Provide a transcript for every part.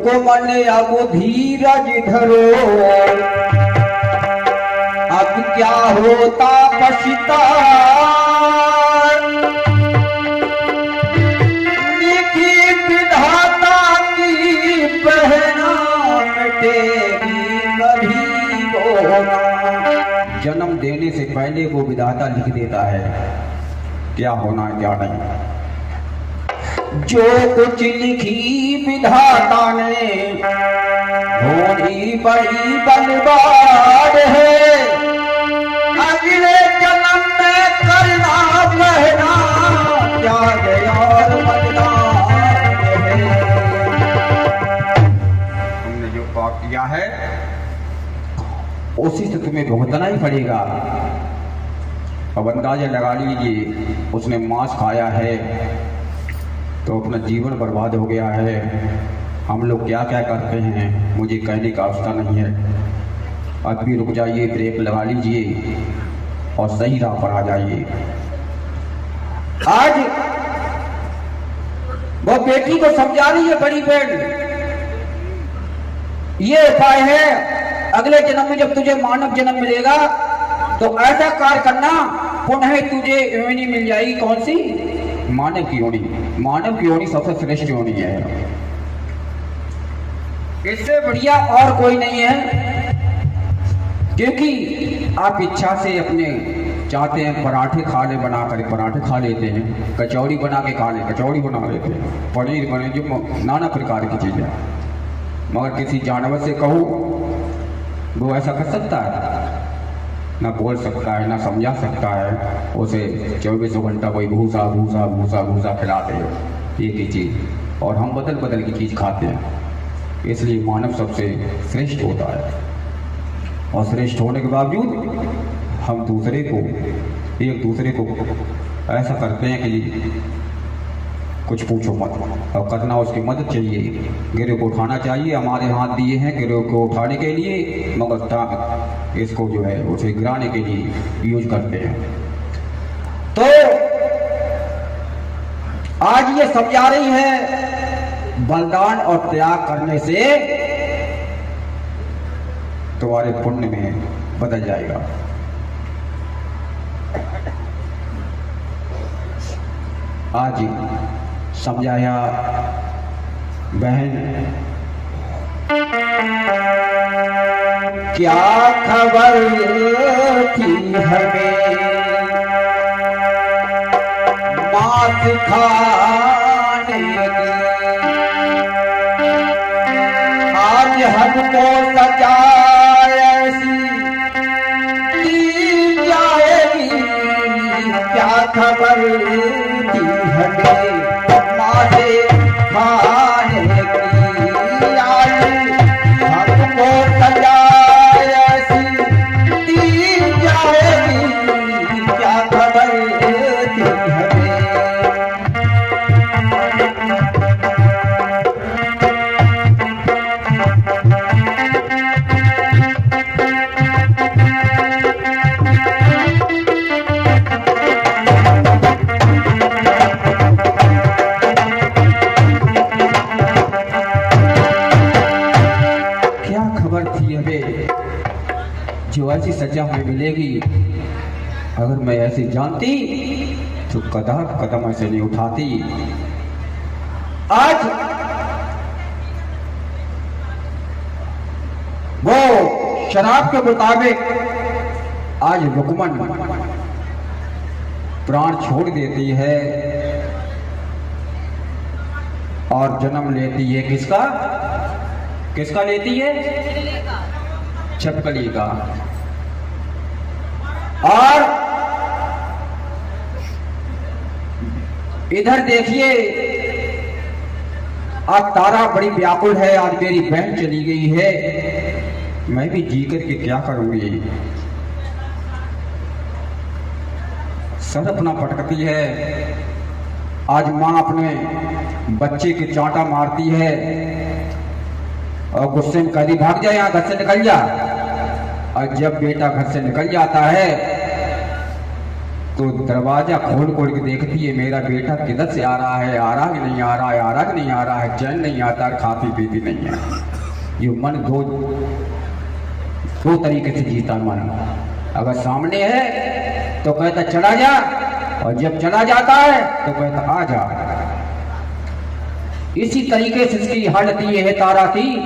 रुकमन अब धीरज धरो, अब क्या होता पछता, लिखी विधाता की पहना मिटेगी कभी वो ना। जन्म देने से पहले वो विधाता लिख देता है क्या होना है क्या नहीं। जो कुछ लिखी विधाता ने होनी बड़ी बलवार है, अगले जन्म में करना पहना त्याग और बलिदान है। तुमने जो पाप किया है उसी से तुम्हें भुगतना ही पड़ेगा। अब अंदाजा लगा लीजिए, उसने मांस खाया है तो अपना जीवन बर्बाद हो गया है। हम लोग क्या क्या करते हैं मुझे कहने का अवस्था नहीं है। अब भी रुक जाइए, ब्रेक लगा लीजिए और सही राह पर आ जाइए। आज वो बेटी को समझा रही है बड़ी बहन, ये उपाय है अगले जन्म में जब तुझे मानव जन्म मिलेगा तो ऐसा कार्य करना, पुनः तुझे योनि मिल जाएगी। कौन सी? मानव की योनि। मानव की योनि सबसे श्रेष्ठ योनि है, इससे बढ़िया और कोई नहीं है। क्योंकि आप इच्छा से अपने चाहते हैं पराठे खा ले, बना कर पराठे खा लेते हैं, कचौड़ी बना के खा ले, कचौड़ी बना लेते हैं, पनीर बने, जो नाना प्रकार की चीज़ें। मगर किसी जानवर से कहो वो ऐसा कर सकता है? ना बोल सकता है, ना समझा सकता है। उसे 24 घंटा कोई भूसा भूसा भूसा भूसा खिलाते हो, एक ही चीज़, और हम बदल बदल की चीज़ खाते हैं। इसलिए मानव सबसे श्रेष्ठ होता है, और श्रेष्ठ होने के बावजूद हम दूसरे को, एक दूसरे को ऐसा करते हैं कि कुछ पूछो मत। और करना उसकी मदद चाहिए, गिरोह को उठाना चाहिए। हमारे हाथ दिए हैं गिरोह को उठाने के लिए, मगर इसको जो है उसे गिराने के लिए यूज करते हैं। तो आज ये समझा रही है बलिदान और त्याग करने से तुम्हारे पुण्य में बदल जाएगा। आज समझाया बहन, क्या खबर थी हमें मांस खाने की, आज हमको सजा ऐसी दी जाएगी। क्या खबर थी हमें मांस खाने की, आज हमको सजा ऐसी दी जाएगी। क्या खबर थी हमें। जो ऐसी सजा हमें मिलेगी, अगर मैं ऐसी जानती तो कदम ऐसे नहीं उठाती। आज वो शराब के मुताबिक आज रुकमन प्राण छोड़ देती है और जन्म लेती है किसका? किसका लेती है? छपकली का। और इधर देखिए, आज तारा बड़ी व्याकुल है, आज मेरी बहन चली गई है, मैं भी जी करके क्या करूंगी। सर अपना पटकती है। आज माँ अपने बच्चे की चांटा मारती है और गुस्से में कहती भाग जा, यहाँ घर से निकल जा। और जब बेटा घर से निकल जाता है तो दरवाजा खोल खोल के देखती है मेरा बेटा किधर से आ रहा है, आ रहा कि नहीं आ रहा है, आ रहा कि नहीं आ रहा है, चैन नहीं आता, खाती पीती नहीं है। ये मन दो तरीके से जीता मन। अगर सामने है तो कहता चला जा, और जब चला जाता है तो कहता आ जा। इसी तरीके से इसकी हालत ये है तारा की,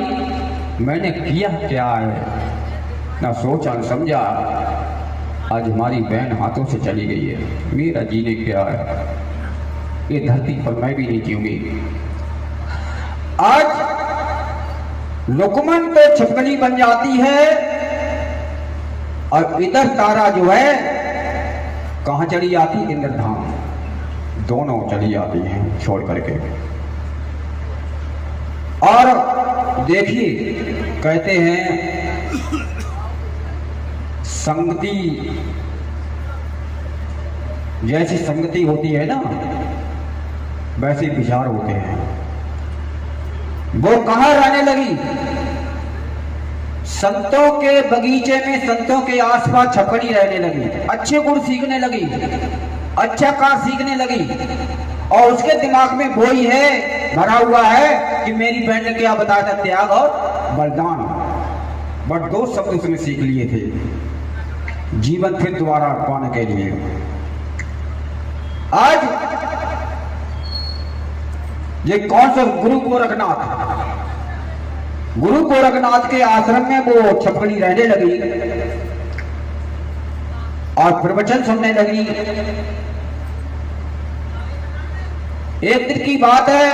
मैंने किया क्या है, ना सोचा न समझा, आज हमारी बहन हाथों से चली गई है, मेरा जीने क्या है, ये धरती पर मैं भी नहीं जीऊंगी। आज लुकमन तो छिपकली बन जाती है, और इधर तारा जो है कहां चली जाती, इंद्रधाम, दोनों चली जाती हैं छोड़ करके। और देखिए कहते हैं संगति, जैसी संगति होती है ना वैसे विचार होते हैं। वो कहां रहने लगी, संतों के बगीचे में, संतों के आसपास छपड़ी रहने लगी, अच्छे गुण सीखने लगी, अच्छा कार सीखने लगी, और उसके दिमाग में वो ही है भरा हुआ है कि मेरी बहन ने क्या बताया था, त्याग और बलिदान। बट दो शब्द उसने सीख लिए थे जीवन फिर दोबारा पाने के लिए। आज ये कौन सा गुरु गोरखनाथ के आश्रम में वो छपकली रहने लगी और प्रवचन सुनने लगी। एक दिन की बात है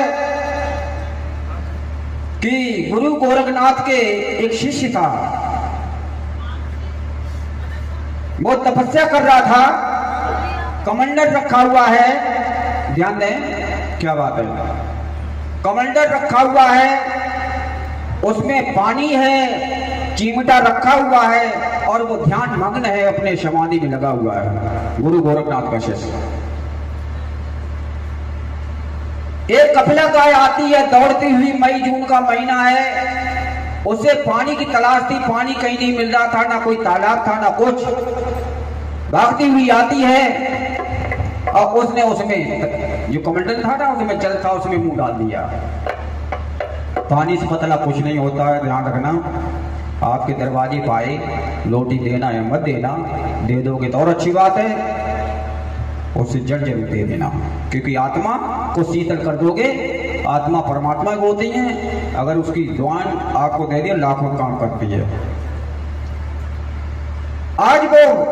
कि गुरु गोरखनाथ के एक शिष्य था, वो तपस्या कर रहा था, कमंडल रखा हुआ है, ध्यान दें क्या बात है, कमंडल रखा हुआ है, उसमें पानी है, चिमटा रखा हुआ है, और वो ध्यान मग्न है, अपने समाधि में लगा हुआ है गुरु गोरखनाथ का शिष्य। एक कपिला गाय आती है दौड़ती हुई, मई जून का महीना है, उसे पानी की तलाश थी, पानी कहीं नहीं मिल रहा था, ना कोई तालाब था ना कुछ, भागती हुई आती है और उसने उसमें जो कमंडल था ना, उसमें जल था, उसमें मुंह डाल दिया। पानी से पतला कुछ नहीं होता है, ध्यान रखना। आपके दरवाजे पाए लोटी देना या मत देना, दे दोगे तो और अच्छी बात है, उससे जड़ जरूर दे देना, क्योंकि आत्मा को शीतल कर दोगे। आत्मा परमात्मा को होती है, अगर उसकी दुआएं आपको दे दिया लाखों काम करती है। आज वो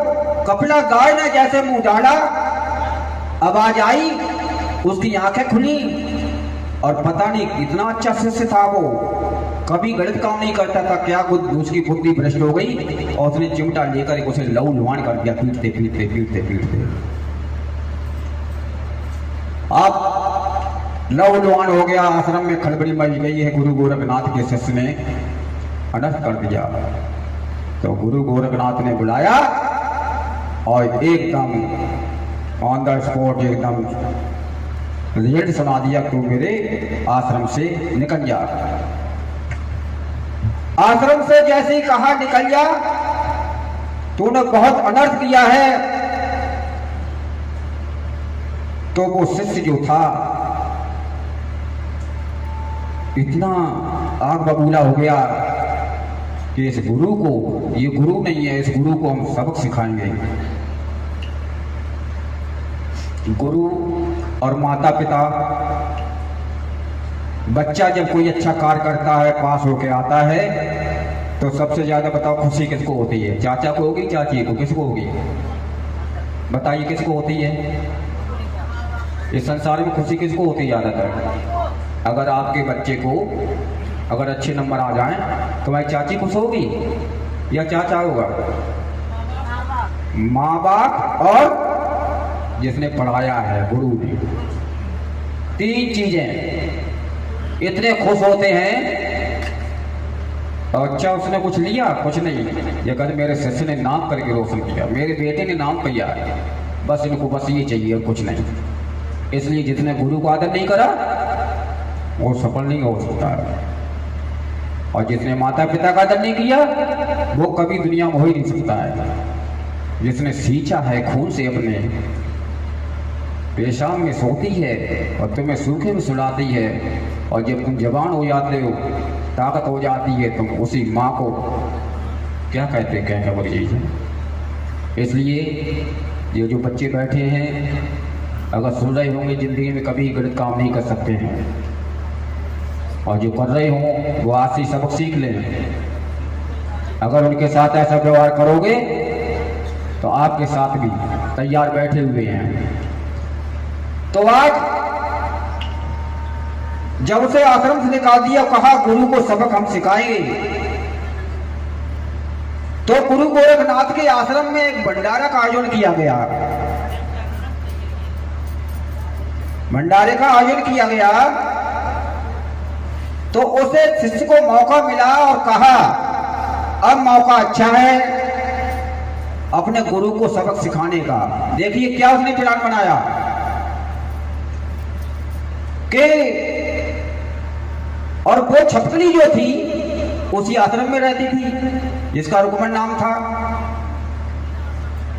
कपिला गाय ने जैसे मुंह डाला, आवाज आई, उसकी आंखें खुली, और पता नहीं कितना अच्छा शिष्य था वो, कभी गलत काम नहीं करता था, क्या कुछ उसकी बुद्धि भ्रष्ट हो गई और उसने चिमटा लेकर उसे लहू लुहान कर दिया, पीटते पीटते पीटते पीटते। आप लहू लुहान हो गया, आश्रम में खलबली मच गई है, गुरु गोरखनाथ के शिष्य ने अनर्थ कर दिया। तो गुरु गोरखनाथ ने बुलाया और एकदम ऑन द स्पॉट एकदम रिजल्ट सुना दिया, तू मेरे आश्रम से निकल जा। आश्रम से जैसे ही कहा निकल जा, तूने बहुत अनर्थ किया है। तो वो शिष्य जो था इतना आग बबूला हो गया कि इस गुरु को, ये गुरु नहीं है, इस गुरु को हम सबक सिखाएंगे। गुरु और माता पिता, बच्चा जब कोई अच्छा कार्य करता है, पास होके आता है, तो सबसे ज्यादा बताओ खुशी किसको होती है, चाचा को होगी, चाची को, किसको होगी, बताइए किसको होती है? इस संसार में खुशी किसको होती है ज्यादातर? अगर आपके बच्चे को अगर अच्छे नंबर आ जाएं तो भाई चाची खुश होगी या चाचा होगा? माँ बाप और जिसने पढ़ाया है गुरु ने, तीन चीजें इतने खुश होते हैं। अच्छा उसने कुछ लिया? कुछ नहीं। ये कहते मेरे शिष्य ने नाम करके रोशन किया, मेरे बेटे ने नाम किया, बस इनको बस ये चाहिए, कुछ नहीं। इसलिए जिसने गुरु को आदर नहीं करा वो सफल नहीं हो सकता है, और जिसने माता पिता का आदर नहीं किया वो कभी दुनिया में हो ही नहीं सकता है। जिसने सींचा है खून से अपने, पेशाब में सोती है और तुम्हें सूखे में सुलाती है, और जब तुम जवान हो जाते हो, ताकत हो जाती है, तुम उसी माँ को क्या कहते हैं, क्या खबर यही है। इसलिए ये जो बच्चे बैठे हैं, अगर सुन रहे होंगे ज़िंदगी में कभी गलत काम नहीं कर सकते हैं, और जो कर रहे हों वो आज से सबक सीख लें। अगर उनके साथ ऐसा व्यवहार करोगे तो आपके साथ भी तैयार बैठे हुए हैं। तो आज जब उसे आश्रम से निकाल दिया, कहा गुरु को सबक हम सिखाएंगे, तो गुरु गोरखनाथ के आश्रम में एक भंडारा का आयोजन किया गया। भंडारे का आयोजन किया गया तो उसे शिष्य को मौका मिला और कहा अब मौका अच्छा है अपने गुरु को सबक सिखाने का। देखिए क्या उसने प्लान बनाया कि, और वो छपकली जो थी उसी आश्रम में रहती थी जिसका रुकमन नाम था।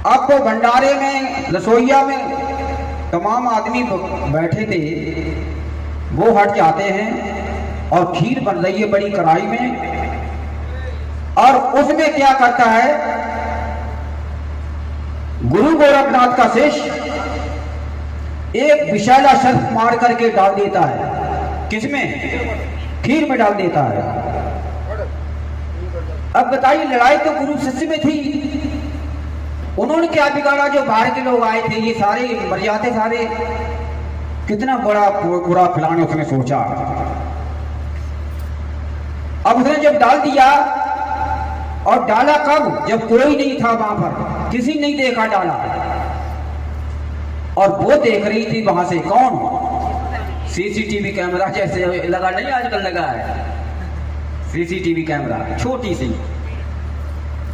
अब वो भंडारे में रसोईया में तमाम आदमी बैठे थे, वो हट जाते हैं और खीर बन रही है बड़ी कढ़ाई में, और उसमें क्या करता है गुरु गोरखनाथ का शिष्य एक विषैला सर्प मार करके डाल देता है। किसमें? खीर में डाल देता है। अब बताइए, लड़ाई तो गुरु शिष्य में थी, उन्होंने क्या बिगाड़ा? जो बाहर के लोग आए थे ये सारे मर जाते सारे। कितना बड़ा बुरा फैलाने उसने सोचा। अब उसने जब डाल दिया, और डाला कब? जब कोई नहीं था वहां पर, किसी ने नहीं देखा डाला, और वो देख रही थी वहां से। कौन? सीसीटीवी कैमरा जैसे लगा नहीं आजकल लगा है, सीसीटीवी कैमरा छोटी सी,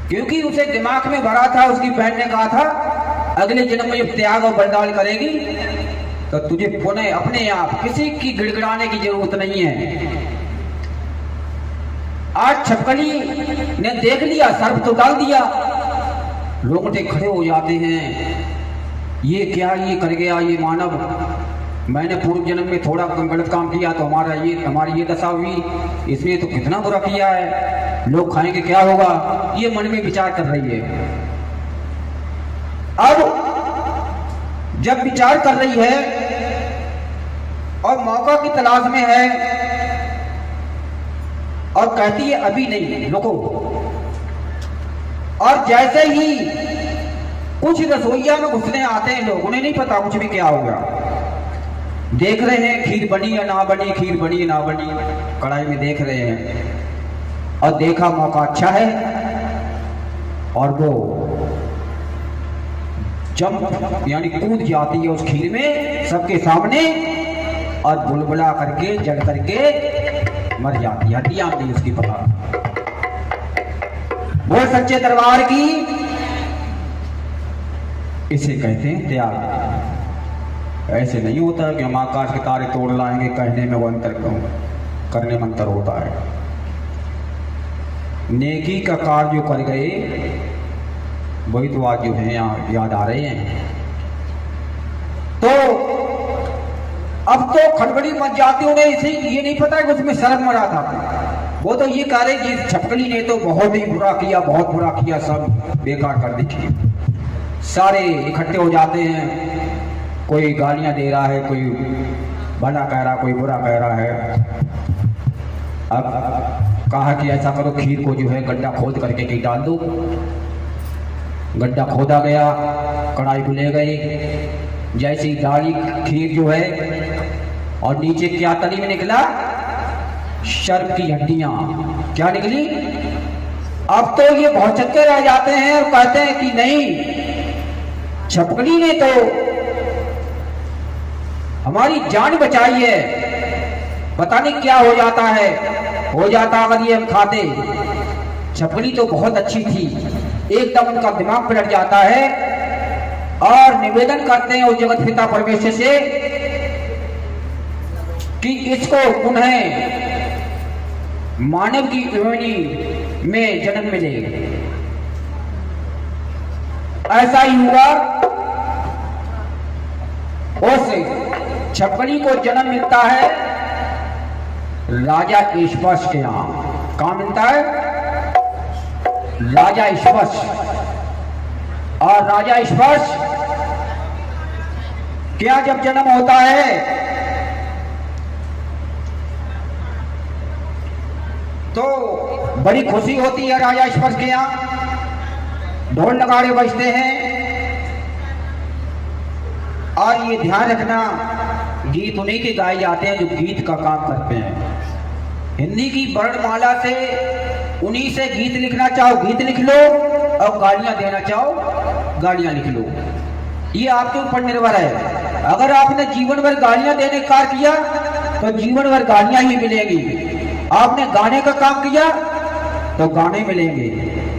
क्योंकि उसे दिमाग में भरा था, उसकी बहन ने कहा था अगले जन्म में जब त्याग और बलिदान करेगी तो तुझे पुनः अपने आप किसी की गिड़गिड़ाने की जरूरत नहीं है। आज छपकली ने देख लिया, सर्प तो डाल दिया, रोंगटे खड़े हो जाते हैं। ये क्या ये कर गया ये मानव, मैंने पूर्व जन्म में थोड़ा गलत काम किया तो हमारी ये दशा हुई, इसने तो कितना बुरा किया है, लोग खाएंगे क्या होगा, ये मन में विचार कर रही है। अब जब विचार कर रही है और मौका की तलाश में है, और कहती है अभी नहीं, रुको। और जैसे ही कुछ रसोईया में घुसने आते हैं लोग, उन्हें नहीं पता कुछ भी क्या होगा, देख रहे हैं खीर बनी या ना बनी, खीर बनी या ना बनी, कढ़ाई में देख रहे हैं, और देखा मौका अच्छा है, और वो जंप यानी कूद जाती है उस खीर में सबके सामने, और बुलबुला करके जल करके मर जाती है, हड्डियां नहीं उसकी पता। वो सच्चे दरबार की, इसे कहते हैं त्याग। ऐसे नहीं होता कि हम आकाश के तारे तोड़ लाएंगे, कहने में वो अंतर करने में अंतर होता है। नेकी का कार्य जो कर गए वही तो आज जो है यहाँ याद आ रहे हैं। तो अब तो खड़बड़ी मच जाती, उन्हें इसे ये नहीं पता कि उसमें शर्म मरा था। वो तो ये कह रहे कि छपकली ने तो बहुत ही बुरा किया, बहुत बुरा किया, सब बेकार कर दी। सारे इकट्ठे हो जाते हैं, कोई गालियां दे रहा है, कोई भला कह रहा, कोई बुरा कह रहा है। अब कहा कि ऐसा करो, खीर को जो है गड्ढा खोद करके कहीं डाल दो। गड्ढा खोदा गया, कढ़ाई को ले गई, जैसे ही डाली खीर जो है, और नीचे क्या तली में निकला? सर्प की हड्डियां। क्या निकली? अब तो ये बहुत चक्के रह जाते हैं और कहते हैं कि नहीं, छपकली ने तो हमारी जान बचाई है, पता नहीं क्या हो जाता है, हो जाता अगर ये हम खाते। छपकली तो बहुत अच्छी थी, एकदम उनका दिमाग पलट जाता है, और निवेदन करते हैं उस जगत पिता परमेश्वर से कि इसको पुनः मानव की योनि में जन्म मिले। ऐसा ही हुआ, उस छपकली को जन्म मिलता है राजा ईश्वश के यहां। कहां मिलता है? राजा ईश्वश। और राजा ईश्वश क्या जब जन्म होता है तो बड़ी खुशी होती है राजा ईश्वश के यहां, ढोल नगाड़े बजते हैं। और ये ध्यान रखना, गीत उन्हीं के गाए जाते हैं जो गीत का काम करते हैं। हिंदी की वर्णमाला से उन्हीं से गीत लिखना चाहो गीत लिख लो, और गालियां देना चाहो गालियां लिख लो। ये आपके ऊपर निर्भर है। अगर आपने जीवन भर गालियां देने का कार्य किया तो जीवन भर गालियां ही मिलेंगी। आपने गाने का काम किया तो गाने मिलेंगे।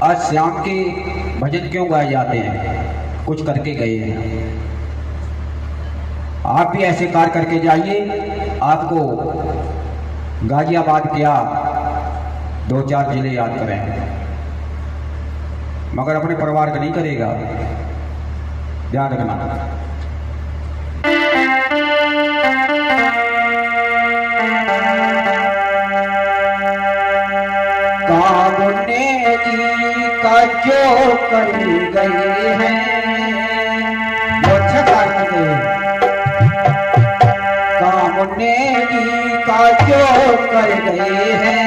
आज श्याम के भजन क्यों गाए जाते हैं? कुछ करके गए हैं। आप भी ऐसे कार्य करके जाइए। आपको गाजियाबाद क्या 2-4 जिले याद करें, मगर अपने परिवार का नहीं करेगा। ध्यान रखना। कामुने जी का जो कर गए हैं वो अच्छा कार्य करते हैं। कामुने जी का जो कर गए हैं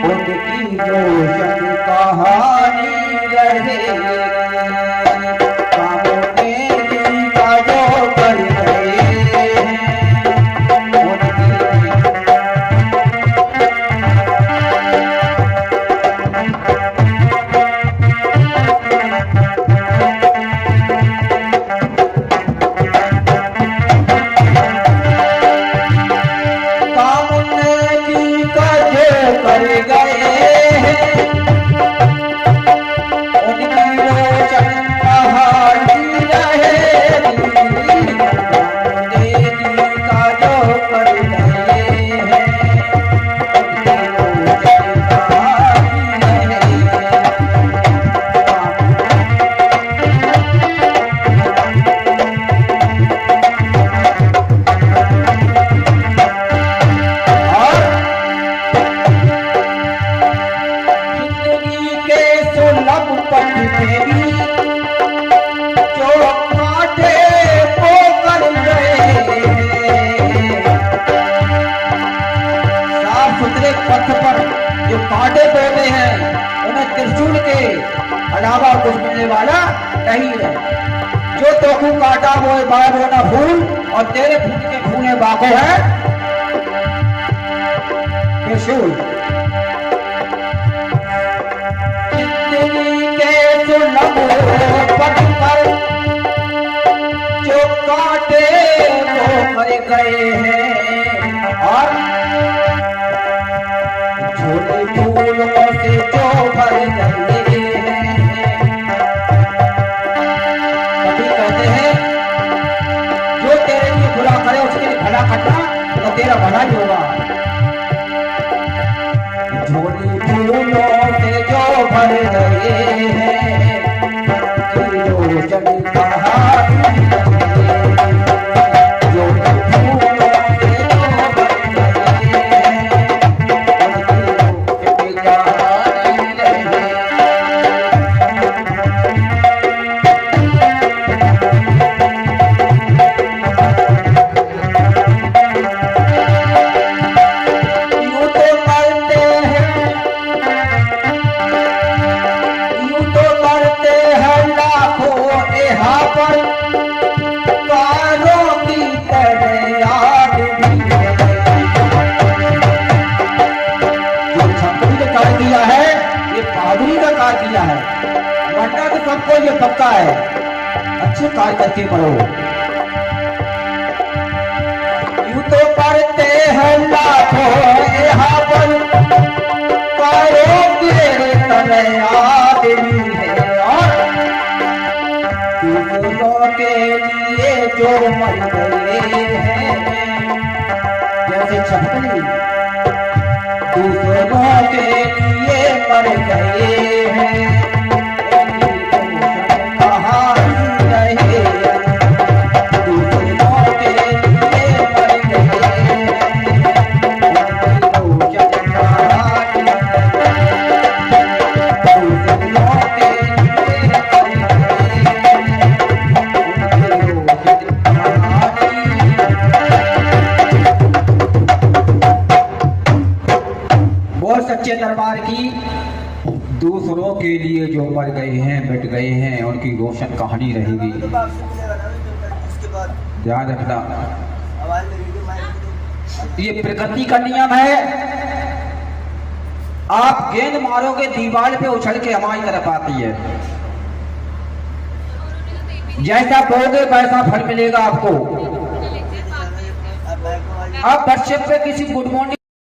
उनकी रोशन कहानी रहेगी। कुछ मिलने वाला नहीं है। जो तोखू काटा वो बार होना फूल, और तेरे फूल के फूले बाको है त्रिशूल। जिंदगी के सुलभ पथ पर जो काटे वो मर गए हैं, और छोटे फूलों से जो भर गए तो तेरा भला ही होगा। झोली फूलों से जो भर गए हैं किया है, वरना तो सबको ये पक्का है। अच्छे कार्य करके पढ़ो। यूं तो पढ़ते हैं लाखों यहाँ पर, कारों के तरह आदमी है, और दूसरों के लिए जो मर गए हैं, जैसे छपकली दूसरों के लिए मर गए हैं। उनके लिए जो मर गए हैं, मिट गए हैं, उनकी रोशन कहानी रहेगी। ध्यान रखना, ये प्रकृति का नियम है। आप गेंद मारोगे दीवार पे उछल के हमारी तरफ आती है, जैसा बोगे वैसा फल मिलेगा आपको। आप व्हाट्सएप पे किसी गुड मॉर्निंग